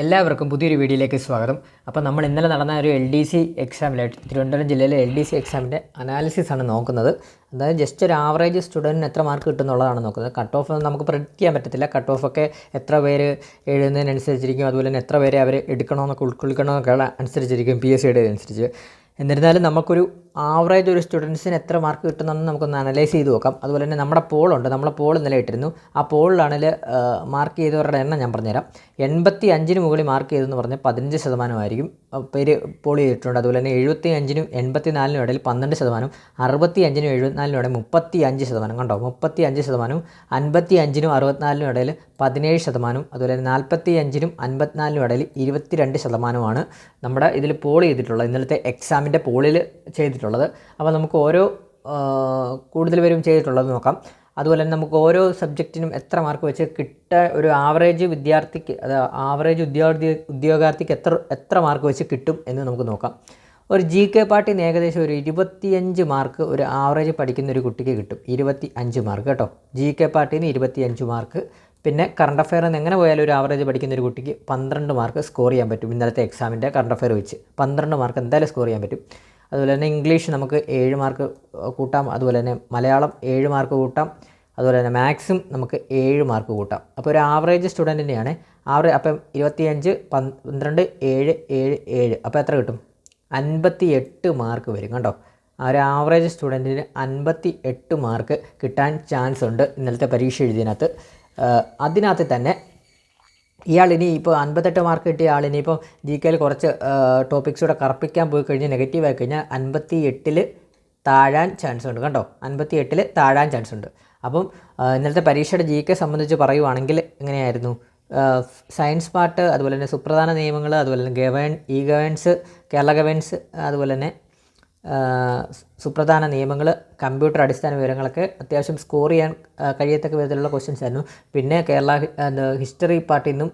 എല്ലാവർക്കും പുതിയൊരു വീഡിയോയിലേക്ക് സ്വാഗതം. അപ്പോൾ നമ്മൾ ഇന്നലെ നടന്ന ഒരു LDC എക്സാമിലെ തിരുവനന്തപുരം ജില്ലയിലെ LDC എക്സാമിൻ്റെ അനാലിസിസ് ആണ് നോക്കുന്നത്. അതായത് ജസ്റ്റ് ഒരു ആവറേജ് സ്റ്റുഡൻറ്റിന് എത്ര മാർക്ക് കിട്ടും എന്നുള്ളതാണ് നോക്കുന്നത്. കട്ട് ഓഫ് നമുക്ക് പ്രെഡിക്റ്റ് ചെയ്യാൻ പറ്റത്തില്ല. കട്ട് ഓഫൊക്കെ എത്ര പേര് എഴുതുന്നതിനനുസരിച്ചിരിക്കും, അതുപോലെ തന്നെ എത്ര പേരെ അവർ എടുക്കണമെന്നൊക്കെ ഉൾക്കൊള്ളിക്കണമെന്നൊക്കെ അനുസരിച്ചിരിക്കും PSCയുടെ അനുസരിച്ച്. എന്നിരുന്നാലും നമുക്കൊരു ആവറേജ് ഒരു സ്റ്റുഡൻസിന് എത്ര മാർക്ക് കിട്ടുന്നതെന്ന് നമുക്കൊന്ന് അനലൈസ് ചെയ്ത് നോക്കാം. അതുപോലെ തന്നെ നമ്മുടെ പോളുണ്ട്, നമ്മളെ പോൾ ഇന്നലെ ഇട്ടിരുന്നു. ആ പോളിലാണെങ്കിൽ മാർക്ക് ചെയ്തവരുടെ എണ്ണം ഞാൻ പറഞ്ഞുതരാം. 85-ന് മുകളിൽ മാർക്ക് ചെയ്തെന്ന് പറഞ്ഞാൽ 15% പേര് പോൾ ചെയ്തിട്ടുണ്ട്. അതുപോലെ തന്നെ 75-നും 84-നും ഇടയിൽ 12%, 65-നും 74-നും ഇടയിൽ 35%. കണ്ടോ, 35%. 55-നും 64-നും ഇടയിൽ 17%. അതുപോലെ തന്നെ 45-നും 54-നും ഇടയിൽ 22%മാണ് നമ്മുടെ ഇതിൽ പോൾ ചെയ്തിട്ടുള്ളത്, ഇന്നലത്തെ എക്സാമിൻ്റെ പോളിൽ ചെയ്തിട്ടുള്ളത്. അപ്പോൾ നമുക്ക് ഓരോ കൂടുതൽ പേരും ചെയ്തിട്ടുള്ളത് നോക്കാം. അതുപോലെ തന്നെ നമുക്ക് ഓരോ സബ്ജക്റ്റിനും എത്ര മാർക്ക് വെച്ച് ഒരു ആവറേജ് വിദ്യാർത്ഥിക്ക്, അത് ആവറേജ് ഉദ്യോഗാർത്ഥിക്ക് എത്ര മാർക്ക് വെച്ച് കിട്ടും എന്ന് നമുക്ക് നോക്കാം. ഒരു GK പാർട്ടിന് ഏകദേശം ഒരു 25 മാർക്ക് ഒരു ആവറേജ് പഠിക്കുന്ന ഒരു കുട്ടിക്ക് കിട്ടും. 25 മാർക്ക് കേട്ടോ, GK പാർട്ടിന് 25 മാർക്ക്. പിന്നെ കറണ്ട് അഫെയറിൽ നിന്ന് എങ്ങനെ പോയാലും ഒരു ആവറേജ് പഠിക്കുന്ന ഒരു കുട്ടിക്ക് 12 മാർക്ക് സ്കോർ ചെയ്യാൻ പറ്റും. ഇന്നലത്തെ എക്സാമിൻ്റെ കറണ്ട് അഫെയർ വെച്ച് 12 മാർക്ക് എന്തായാലും സ്കോർ ചെയ്യാൻ പറ്റും. അതുപോലെ തന്നെ ഇംഗ്ലീഷ് നമുക്ക് 7 മാർക്ക് കൂട്ടാം. അതുപോലെ തന്നെ മലയാളം 7 മാർക്ക് കൂട്ടാം. അതുപോലെ തന്നെ മാത്സും നമുക്ക് 7 മാർക്ക് കൂട്ടാം. അപ്പോൾ ഒരു ആവറേജ് സ്റ്റുഡൻറ്റിനെയാണ് അപ്പം 25, 12, 7, 7, 7 അപ്പോൾ എത്ര കിട്ടും? 58 മാർക്ക് വരും. കണ്ടോ, ആ ഒരു ആവറേജ് സ്റ്റുഡൻറ്റിന് 58 മാർക്ക് കിട്ടാൻ ചാൻസ് ഉണ്ട് ഇന്നലത്തെ പരീക്ഷ എഴുതിയതിനകത്ത്. അതിനകത്ത് തന്നെ ഇയാളിനി ഇപ്പോൾ 58 മാർക്ക് കിട്ടിയ ആളിനിപ്പോൾ GKയിൽ കുറച്ച് ടോപ്പിക്സ് കൂടെ കറപ്പിക്കാൻ പോയി കഴിഞ്ഞാൽ നെഗറ്റീവായി കഴിഞ്ഞാൽ 58-ൽ താഴാൻ ചാൻസ് ഉണ്ട്. കണ്ടോ, 58-ൽ താഴാൻ ചാൻസ് ഉണ്ട്. അപ്പം ഇന്നലത്തെ പരീക്ഷയുടെ GK സംബന്ധിച്ച് പറയുവാണെങ്കിൽ എങ്ങനെയായിരുന്നു? സയൻസ് പാർട്ട്, അതുപോലെ തന്നെ സുപ്രധാന നിയമങ്ങൾ, അതുപോലെ തന്നെ ഗവേൺസ്, കേരള ഗവേൺസ്, അതുപോലെ തന്നെ സുപ്രധാന നിയമങ്ങൾ, കമ്പ്യൂട്ടർ അടിസ്ഥാന വിവരങ്ങളൊക്കെ അത്യാവശ്യം സ്കോർ ചെയ്യാൻ കഴിയത്തക്ക വിധത്തിലുള്ള ക്വസ്റ്റ്യൻസ് ആയിരുന്നു. പിന്നെ ഹിസ്റ്ററി പാർട്ടിൽ നിന്നും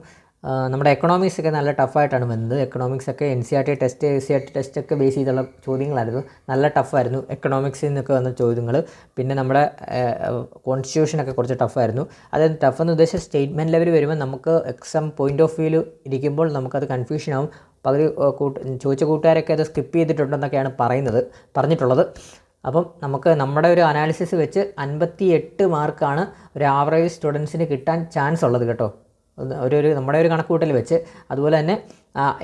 നമ്മുടെ എക്കണോമിക്സ് ഒക്കെ നല്ല ടഫായിട്ടാണ് വന്നത്. എക്കണോമിക്സൊക്കെ NCERT ടെസ്റ്റൊക്കെ ബേസ് ചെയ്തുള്ള ചോദ്യങ്ങളായിരുന്നു. നല്ല ടഫായിരുന്നു എക്കണോമിക്സിൽ നിന്നൊക്കെ വന്ന ചോദ്യങ്ങൾ. പിന്നെ നമ്മുടെ കോൺസ്റ്റിറ്റ്യൂഷനൊക്കെ കുറച്ച് ടഫായിരുന്നു. അതായത് ടഫ് എന്ന് ഉദ്ദേശിച്ച സ്റ്റേറ്റ്മെൻറ്റ് ലെവൽ വരുമ്പോൾ നമുക്ക് എക്സാം പോയിൻ്റ് ഓഫ് വ്യൂവിൽ ഇരിക്കുമ്പോൾ നമുക്കത് കൺഫ്യൂഷൻ ആവും. പകുതി ചോദിച്ച കൂട്ടുകാരൊക്കെ അത് സ്കിപ്പ് ചെയ്തിട്ടുണ്ടെന്നൊക്കെയാണ് പറഞ്ഞിട്ടുള്ളത്. അപ്പം നമുക്ക് നമ്മുടെ ഒരു അനാലിസിസ് വെച്ച് 58 മാർക്കാണ് ഒരു ആവറേജ് സ്റ്റുഡൻസിന് കിട്ടാൻ ചാൻസ് ഉള്ളത് കേട്ടോ, നമ്മുടെ ഒരു കണക്കുകൂട്ടൽ വെച്ച്. അതുപോലെ തന്നെ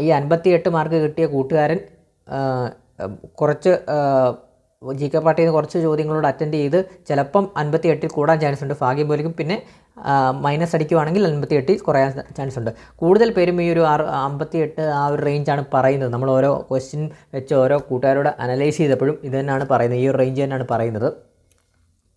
ഈ 58 മാർക്ക് കിട്ടിയ കൂട്ടുകാരൻ കുറച്ച് GK പാർട്ടിയിൽ നിന്ന് കുറച്ച് ചോദ്യങ്ങളോട് അറ്റൻഡ് ചെയ്ത് ചിലപ്പം 58-ൽ കൂടാൻ ചാൻസ് ഉണ്ട്, ഭാഗ്യം പോലിക്കും. പിന്നെ മൈനസ് അടിക്കുവാണെങ്കിൽ 58-ൽ കുറയാൻ ചാൻസ് ഉണ്ട്. കൂടുതൽ പേരും ഈ ഒരു 58 ആ ഒരു റേഞ്ചാണ് പറയുന്നത്. നമ്മൾ ഓരോ ക്വസ്റ്റ്യൻ വെച്ച് ഓരോ കൂട്ടുകാരോട് അനലൈസ് ചെയ്തപ്പോഴും ഇത് തന്നെയാണ് പറയുന്നത്, ഈ ഒരു റേഞ്ച് തന്നെയാണ് പറയുന്നത്.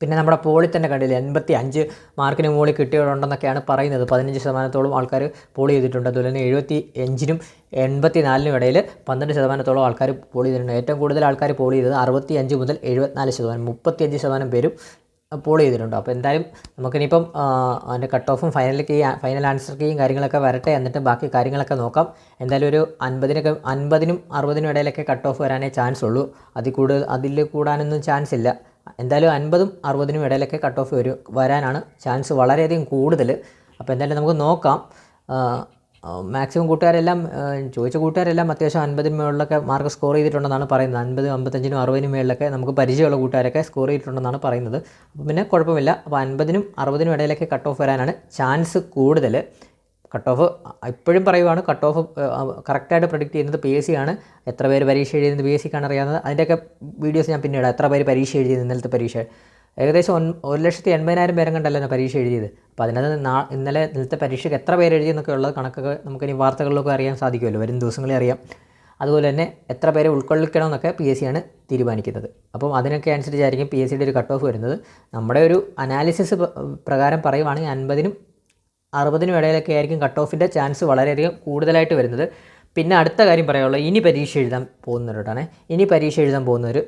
പിന്നെ നമ്മുടെ പോളിൽ തന്നെ കണ്ടില്ല, 85 മാർക്കിന് മുകളിൽ കിട്ടിയവരുണ്ടെന്നൊക്കെയാണ് പറയുന്നത്. 15%-ഓളം ആൾക്കാർ പോൾ ചെയ്തിട്ടുണ്ട്. അതുപോലെ തന്നെ 75-നും 84-നും ഇടയിൽ 12%-ഓളം ആൾക്കാർ പോൾ ചെയ്തിട്ടുണ്ട്. ഏറ്റവും കൂടുതൽ ആൾക്കാർ പോൾ ചെയ്തത് 65 മുതൽ 74%, 35% പേരും പോൾ ചെയ്തിട്ടുണ്ട്. അപ്പോൾ എന്തായാലും നമുക്കിനിയിപ്പം അതിൻ്റെ കട്ട് ഓഫും ഫൈനൽ ആൻസർ കീയും കാര്യങ്ങളൊക്കെ വരട്ടെ, എന്നിട്ട് ബാക്കി കാര്യങ്ങളൊക്കെ നോക്കാം. എന്തായാലും ഒരു 50-നും 60-നും ഇടയിലൊക്കെ കട്ട് ഓഫ് വരാനേ ചാൻസ് ഉള്ളൂ. അതിൽ കൂടാനൊന്നും ചാൻസ് ഇല്ല. എന്തായാലും 50-നും 60-നും ഇടയിലൊക്കെ കട്ട് ഓഫ് വരാനാണ് ചാൻസ് വളരെയധികം കൂടുതൽ. അപ്പോൾ എന്തായാലും നമുക്ക് നോക്കാം. മാക്സിമം ചോദിച്ച കൂട്ടുകാരെല്ലാം അത്യാവശ്യം 50-ന് മുകളിലൊക്കെ മാർക്ക് സ്കോർ ചെയ്തിട്ടുണ്ടെന്നാണ് പറയുന്നത്. 50, 55-നും 60-നും മുകളിലൊക്കെ നമുക്ക് പരിചയമുള്ള കൂട്ടുകാരൊക്കെ സ്കോർ ചെയ്തിട്ടുണ്ടെന്നാണ് പറയുന്നത്. അപ്പോൾ പിന്നെ കുഴപ്പമില്ല. അപ്പോൾ 50-നും 60-നും ഇടയിലൊക്കെ കട്ട് ഓഫ് വരാനാണ് ചാൻസ് കൂടുതൽ. കട്ട് ഓഫ് ഇപ്പോഴും പറയുവാണ്, കട്ട് ഓഫ് കറക്റ്റായിട്ട് പ്രഡിക്റ്റ് ചെയ്യുന്നത് PSC ആണ്. എത്ര പേര് പരീക്ഷ എഴുതിയത് PSCക്കാണ് അറിയാവുന്നത്. അതിൻ്റെയൊക്കെ വീഡിയോസ് ഞാൻ പിന്നീട് എത്ര പേര് പരീക്ഷ എഴുതിയത് ഇന്നലത്തെ പരീക്ഷ ഏകദേശം 1,80,000 പേരും കണ്ടല്ലോ പരീക്ഷ എഴുതിയത്. അപ്പോൾ അതിനകത്ത് ഇന്നലത്തെ പരീക്ഷയ്ക്ക് എത്ര പേര് എഴുതിയെന്നൊക്കെ ഉള്ളത് കണക്കൊക്കെ നമുക്കിനി വാർത്തകളിലൊക്കെ അറിയാൻ സാധിക്കുമല്ലോ, വരും ദിവസങ്ങളിൽ അറിയാം. അതുപോലെ തന്നെ എത്ര പേരെ ഉൾക്കൊള്ളിക്കണമെന്നൊക്കെ PSC ആണ് തീരുമാനിക്കുന്നത്. അപ്പം അതിനൊക്കെ അനുസരിച്ചായിരിക്കും PSCയുടെ ഒരു കട്ട് ഓഫ് വരുന്നത്. നമ്മുടെ ഒരു അനാലിസിസ് പ്രകാരം പറയുവാണെങ്കിൽ 50-നും 60-നും ഇടയിലൊക്കെ ആയിരിക്കും കട്ട് ഓഫിൻ്റെ ചാൻസ് വളരെയധികം കൂടുതലായിട്ട് വരുന്നത്. പിന്നെ അടുത്ത കാര്യം പറയാനുള്ളത്, ഇനി പരീക്ഷ എഴുതാൻ പോകുന്നവർ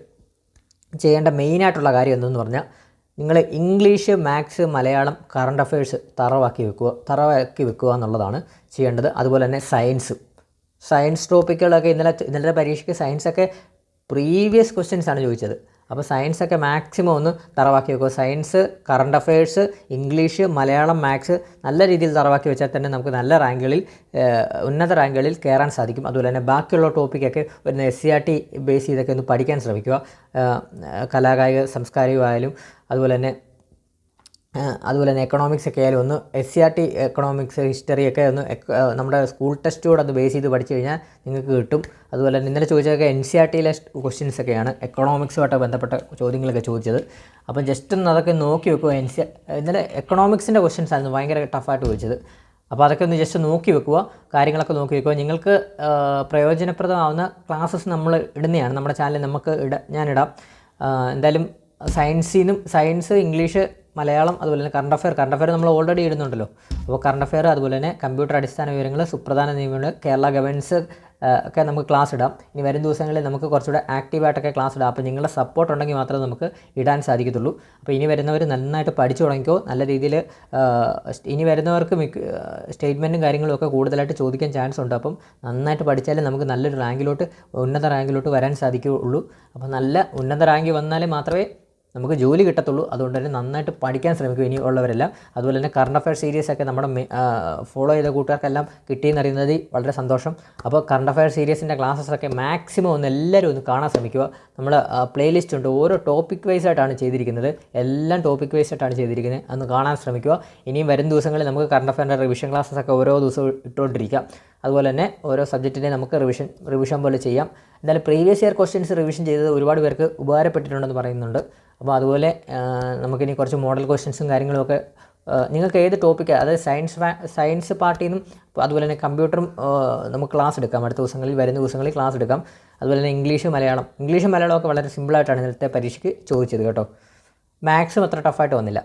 ചെയ്യേണ്ട മെയിനായിട്ടുള്ള കാര്യം എന്തെന്ന് പറഞ്ഞാൽ, നിങ്ങൾ English, maths, Malayalam, current affairs തറവാക്കി വെക്കുക എന്നുള്ളതാണ് ചെയ്യേണ്ടത്. അതുപോലെ തന്നെ സയൻസ് ടോപ്പിക്കുകളൊക്കെ ഇന്നലത്തെ പരീക്ഷയ്ക്ക് സയൻസൊക്കെ പ്രീവിയസ് ക്വസ്റ്റ്യൻസ് ആണ് ചോദിച്ചത്. അപ്പോൾ സയൻസൊക്കെ മാക്സിമം ഒന്ന് തറവാക്കി വെക്കുക. Science, current affairs, English, Malayalam, maths നല്ല രീതിയിൽ തറവാക്കി വെച്ചാൽ തന്നെ നമുക്ക് നല്ല റാങ്കുകളിൽ, ഉന്നത റാങ്കുകളിൽ കയറാൻ സാധിക്കും. അതുപോലെ തന്നെ ബാക്കിയുള്ള ടോപ്പിക്കൊക്കെ ഒരു SCRT ബേസ് ചെയ്തൊക്കെ ഒന്ന് പഠിക്കാൻ ശ്രമിക്കുക. കലാകായിക സംസ്കാരികമായാലും അതുപോലെ തന്നെ എക്കണോമിക്സ് ഒക്കെ ആയാലും ഒന്ന് SCRT എക്കണോമിക്സ്, ഹിസ്റ്ററിയൊക്കെ ഒന്ന് നമ്മുടെ സ്കൂൾ ടെസ്റ്റോട് അത് ബേസ് ചെയ്ത് പഠിച്ചു കഴിഞ്ഞാൽ നിങ്ങൾക്ക് കിട്ടും. അതുപോലെ തന്നെ ഇന്നലെ ചോദിച്ചതൊക്കെ NCERTയിലെ ക്വസ്റ്റ്യൻസ് ഒക്കെയാണ്, എക്കണോമിക്സുമായിട്ട് ബന്ധപ്പെട്ട ചോദ്യങ്ങളൊക്കെ ചോദിച്ചത്. അപ്പം ജസ്റ്റ് ഒന്ന് അതൊക്കെ നോക്കി വെക്കുക. ഇന്നലെ എക്കണോമിക്സിൻ്റെ ക്വസ്റ്റ്യൻസ് ആയിരുന്നു ഭയങ്കര ടഫായിട്ട് ചോദിച്ചത്. അപ്പോൾ അതൊക്കെ ഒന്ന് ജസ്റ്റ് നോക്കി വെക്കുക, കാര്യങ്ങളൊക്കെ നോക്കി വെക്കുക. നിങ്ങൾക്ക് പ്രയോജനപ്രദമാവുന്ന ക്ലാസ്സസ് നമ്മൾ ഇടുന്നതാണ് നമ്മുടെ ചാനലിൽ, ഞാനിടാം. എന്തായാലും സയൻസ്, ഇംഗ്ലീഷ്, മലയാളം, അതുപോലെ തന്നെ കറണ്ട് അഫയർ നമ്മൾ ഓൾറെഡി ഇടുന്നുണ്ടല്ലോ. അപ്പോൾ കറണ്ട് അഫയർ, അതുപോലെ തന്നെ കമ്പ്യൂട്ടർ അടിസ്ഥാന വിവരങ്ങൾ, സുപ്രധാന നിയമങ്ങൾ, കേരള ഗവേണൻസ് ഒക്കെ നമുക്ക് ക്ലാസ് ഇടാം. ഇനി വരും ദിവസങ്ങളിൽ നമുക്ക് കുറച്ചുകൂടെ ആക്റ്റീവായിട്ടൊക്കെ ക്ലാസ് ഇടാം. അപ്പോൾ നിങ്ങളുടെ സപ്പോർട്ട് ഉണ്ടെങ്കിൽ മാത്രമേ നമുക്ക് ഇടാൻ സാധിക്കത്തുള്ളൂ. അപ്പോൾ ഇനി വരുന്നവർ നന്നായിട്ട് പഠിച്ചു തുടങ്ങിക്കോ. നല്ല രീതിയിൽ ഇനി വരുന്നവർക്ക് സ്റ്റേറ്റ്മെൻറ്റും കാര്യങ്ങളും ഒക്കെ കൂടുതലായിട്ട് ചോദിക്കാൻ ചാൻസ് ഉണ്ട്. അപ്പം നന്നായിട്ട് പഠിച്ചാലേ നമുക്ക് നല്ലൊരു ഉന്നത റാങ്കിലോട്ട് വരാൻ സാധിക്കുകയുള്ളൂ. അപ്പോൾ നല്ല ഉന്നത റാങ്ക് വന്നാലേ മാത്രമേ നമുക്ക് ജോലി കിട്ടത്തുള്ളൂ. അതുകൊണ്ട് തന്നെ നന്നായിട്ട് പഠിക്കാൻ ശ്രമിക്കും ഇനി ഉള്ളവരെല്ലാം. അതുപോലെ തന്നെ കറണ്ട് അഫയർ സീരീസൊക്കെ നമ്മുടെ ഫോളോ ചെയ്ത കൂട്ടുകാർക്കെല്ലാം കിട്ടിയെന്നറിയുന്നത് വളരെ സന്തോഷം. അപ്പോൾ കറണ്ട് അഫയർ സീരീസിൻ്റെ ക്ലാസ്സസൊക്കെ മാക്സിമം എല്ലാവരും ഒന്ന് കാണാൻ ശ്രമിക്കുക. നമ്മുടെ പ്ലേലിസ്റ്റ് ഉണ്ട്, ഓരോ ടോപ്പിക് വൈസ് ആയിട്ടാണ് ചെയ്തിരിക്കുന്നത്, എല്ലാം ടോപ്പിക് വൈസ് ആയിട്ടാണ് ചെയ്തിരിക്കുന്നത്, അന്ന് കാണാൻ ശ്രമിക്കുക. ഇനിയും വരും ദിവസങ്ങളിൽ നമുക്ക് കറണ്ട് അഫയറിൻ്റെ റിവിഷൻ ക്ലാസ്സസൊക്കെ ഓരോ ദിവസവും ഇട്ടുകൊണ്ടിരിക്കാം. അതുപോലെ തന്നെ ഓരോ സബ്ജക്റ്റിനെ നമുക്ക് റിവിഷൻ പോലെ ചെയ്യാം. എന്തായാലും പ്രീവിയസ് ഇയർ ക്വസ്റ്റ്യൻസ് റിവിഷൻ ചെയ്തത് ഒരുപാട് പേർക്ക് ഉപകാരപ്പെട്ടിട്ടുണ്ടെന്ന് പറയുന്നുണ്ട്. അപ്പോൾ അതുപോലെ നമുക്കിനി കുറച്ച് മോഡൽ ക്വസ്റ്റ്യൻസും കാര്യങ്ങളുമൊക്കെ നിങ്ങൾക്ക് ഏത് ടോപ്പിക്ക്, അതായത് സയൻസ് പാർട്ടിൽ നിന്നും അതുപോലെ തന്നെ കമ്പ്യൂട്ടറും നമുക്ക് ക്ലാസ് എടുക്കാം. വരുന്ന ദിവസങ്ങളിൽ ക്ലാസ് എടുക്കാം. അതുപോലെ തന്നെ ഇംഗ്ലീഷ് മലയാളമൊക്കെ വളരെ സിമ്പിളായിട്ടാണ് ഇന്നത്തെ പരീക്ഷയ്ക്ക് ചോദിച്ചത് കേട്ടോ. മാത്സും അത്ര ടഫായിട്ട് വന്നില്ല.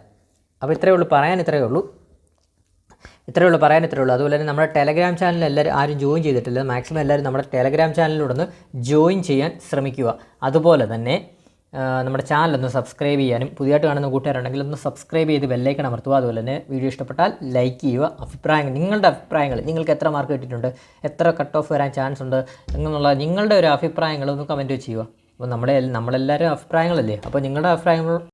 അപ്പോൾ ഇത്രയേ ഉള്ളൂ. അതുപോലെ തന്നെ നമ്മുടെ ടെലഗ്രാം ചാനൽ എല്ലാവരും ആരും ജോയിൻ ചെയ്തിട്ടില്ല. മാക്സിമം എല്ലാവരും നമ്മുടെ ടെലഗ്രാം ചാനലിലൂടെ ഒന്ന് ജോയിൻ ചെയ്യാൻ ശ്രമിക്കുക. അതുപോലെ തന്നെ നമ്മുടെ ചാനലൊന്ന് സബ്സ്ക്രൈബ് ചെയ്യാനും, പുതിയതായിട്ട് കാണുന്ന കൂട്ടുകാരുണ്ടെങ്കിൽ ഒന്ന് സബ്സ്ക്രൈബ് ചെയ്ത് ബെല്ലൈക്കൺ അമർത്തുക. അതുപോലെ തന്നെ വീഡിയോ ഇഷ്ടപ്പെട്ടാൽ ലൈക്ക് ചെയ്യുക. നിങ്ങളുടെ അഭിപ്രായങ്ങൾ, നിങ്ങൾക്ക് എത്ര മാർക്ക് കിട്ടിയിട്ടുണ്ട്, എത്ര കട്ട് ഓഫ് വരാൻ ചാൻസ് ഉണ്ട് എന്നുള്ള നിങ്ങളുടെ ഒരു അഭിപ്രായങ്ങൾ ഒന്ന് കമൻറ്റ് ചെയ്യുക. അപ്പോൾ നമ്മളെല്ലാവരും അഭിപ്രായങ്ങളല്ലേ, അപ്പോൾ നിങ്ങളുടെ അഭിപ്രായങ്ങൾ